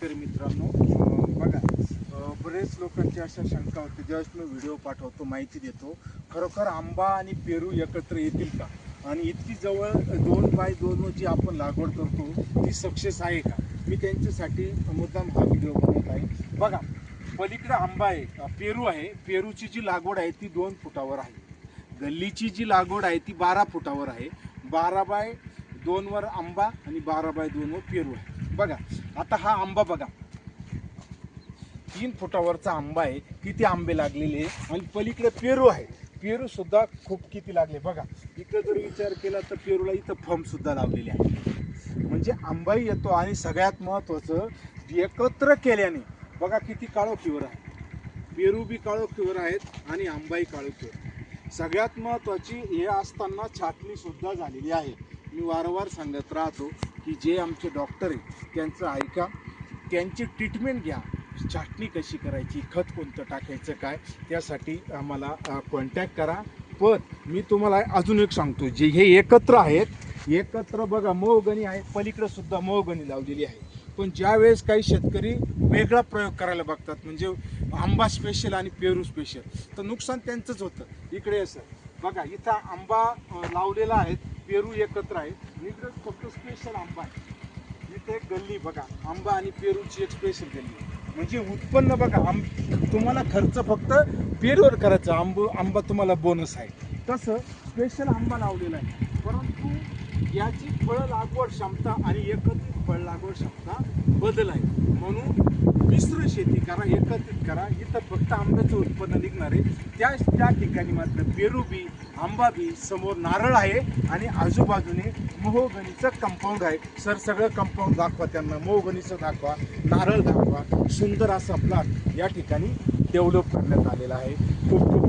शेतकरी मित्रांनो, बघा बरेच लोकांची अशा शंका होती ज्यावेळेस मी व्हिडिओ पाठवतो, माहिती देतो, खरोखर आंबा आणि पेरू एकत्र येतील का आणि इतकी जवळ 2x2 जी आपण लागवड करतो ती सक्सेस आहे का, मी त्यांच्यासाठी मुद्दाम हा व्हिडिओ बनवत आहे. बघा पलीकडे आंबा आहे, पेरू आहे. पेरूची जी लागवड आहे ती 2 फुटावर आहे. गल्लीची जी लागवड आहे ती 12 फुटावर आहे. 12x2 वर आंबा आणि 12x2 वर पेरू आहे. बघा आता हा आंबा बघा 3 फुटावरचा आंबा आहे, किती आंबे लागलेले आहे. आणि पलीकडे पेरू आहे, पेरू सुद्धा खूप किती लागले बघा. इकडे जर विचार केला तर पेरूला इथं फम सुद्धा लावलेले आहे. म्हणजे आंबाही येतो आणि सगळ्यात महत्त्वाचं एकत्र केल्याने बघा किती काळोखीवर आहे. पेरू बी काळोखीवर आहेत आणि आंबाही काळोखीवर. सगळ्यात महत्त्वाची हे असताना छाटणी सुद्धा झालेली आहे. मी वारंवार सांगत राहतो की जे आमचे डॉक्टर आहेत त्यांचं ऐका, त्यांची ट्रीटमेंट घ्या. छाटणी कशी करायची, खत कोणतं टाकायचं काय, त्यासाठी आम्हाला कॉन्टॅक्ट करा. पण मी तुम्हाला अजून एक सांगतो, जे हे एकत्र आहेत, एकत्र बघा मोहगणी आहे, पलीकडे सुद्धा मोहगणी लावलेली आहे. पण ज्यावेळेस काही शेतकरी वेगळा प्रयोग करायला बघतात, म्हणजे आंबा स्पेशल आणि पेरू स्पेशल, तर नुकसान त्यांचंच होतं. इकडे असं बघा, इथं आंबा लावलेला आहे, पेरू एकत्र आहे, इकडे फक्त स्पेशल आंबा आहे. इथे एक गल्ली बघा, आंबा आणि पेरूची एक स्पेशल गल्ली. म्हणजे उत्पन्न बघा, तुम्हाला खर्च फक्त पेरूवर करायचा, आंबा तुम्हाला बोनस आहे. तसं स्पेशल आंबा लावलेला आहे, परंतु याची फळ लागवड क्षमता आणि एकत्रित फळ लागवड क्षमता बदल आहे. म्हणून मिश्र शेती करा, एकत्रित करा. इथं फक्त आंब्याचं उत्पन्न निघणार आहे, त्या ठिकाणी मात्र पेरू बी, आंबा बी, समोर नारळ आहे आणि आजूबाजूने मोहगणीचं कंपाऊंड आहे. सर सगळं कंपाऊंड दाखवा त्यांना, मोहगणीचं दाखवा, नारळ दाखवा. सुंदर असा प्लॉट या ठिकाणी डेव्हलप करण्यात आलेला आहे. खूप खूप